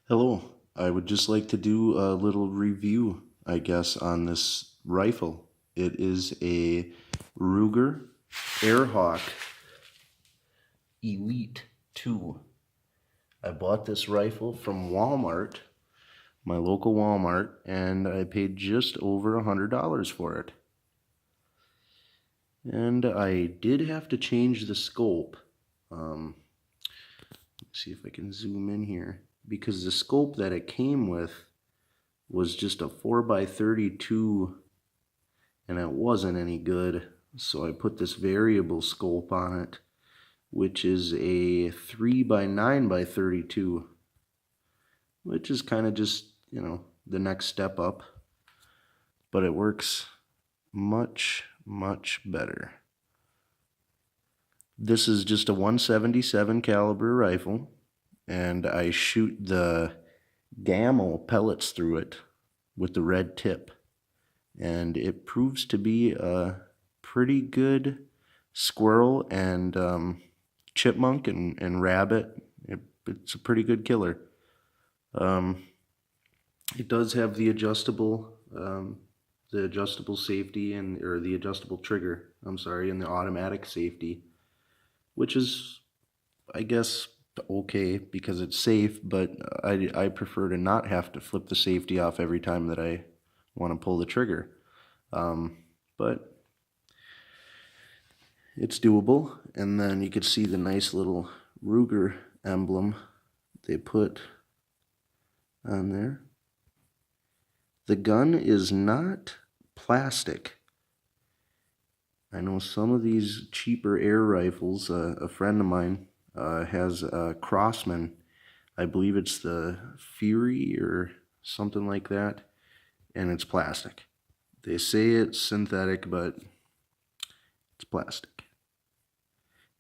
Hello, I would just like to do a little review, I guess, on this rifle. It is a Ruger Airhawk Elite 2. I bought this rifle from Walmart, my local Walmart, and I paid just over $100 for it. And I did have to change the scope. Let's see if I can zoom in here. Because the scope that it came with was just a 4x32 and it wasn't any good. So I put this variable scope on it, which is a 3x9x32, which is kind of just, the next step up. But it works much, much better. This is just a 177 caliber rifle, and I shoot the Gamma pellets through it with the red tip. And it proves to be a pretty good squirrel and chipmunk and rabbit. It's a pretty good killer. It does have the adjustable safety or the adjustable trigger. I'm sorry, and the automatic safety, which is, I guess, okay because it's safe. But I prefer to not have to flip the safety off every time that I want to pull the trigger. But it's doable. And then you could see the nice little Ruger emblem they put on there. The gun is not plastic. I know some of these cheaper air rifles, a friend of mine has a Crosman. I believe it's the Fury or something like that, and it's plastic. They say it's synthetic, but it's plastic.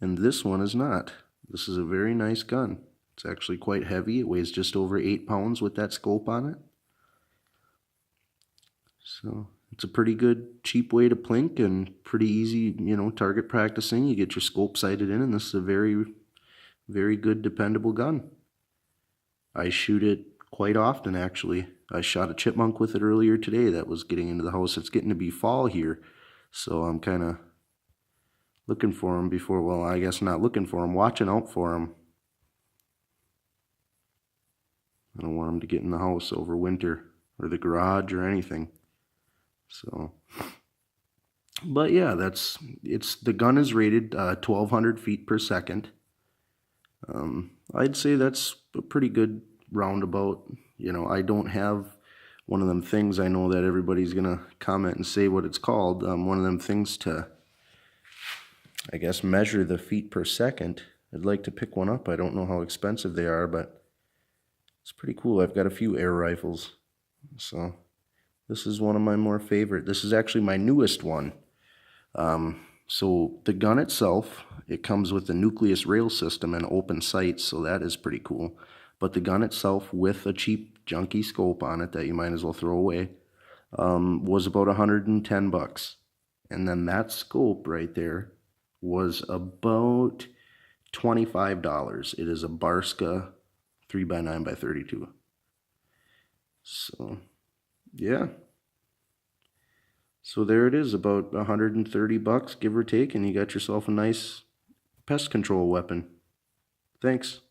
And this one is not. This is a very nice gun. It's actually quite heavy. It weighs just over 8 pounds with that scope on it. So it's a pretty good, cheap way to plink and pretty easy, target practicing. You get your scope sighted in, and this is a very, very good, dependable gun. I shoot it quite often, actually. I shot a chipmunk with it earlier today that was getting into the house. It's getting to be fall here, so I'm kind of looking for him before, well, I guess not looking for him, watching out for him. I don't want him to get in the house over winter or the garage or anything. So, but yeah, the gun is rated 1,200 feet per second. I'd say that's a pretty good roundabout. I don't have one of them things. I know that everybody's gonna comment and say what it's called. One of them things to, I guess, measure the feet per second. I'd like to pick one up. I don't know how expensive they are, but it's pretty cool. I've got a few air rifles, so this is one of my more favorite. This is actually my newest one. So the gun itself, it comes with the nucleus rail system and open sights, so that is pretty cool. But the gun itself, with a cheap junky scope on it that you might as well throw away, was about $110. And then that scope right there was about $25. It is a Barska 3x9x32. So, yeah. So there it is, about $130, give or take, and you got yourself a nice pest control weapon. Thanks.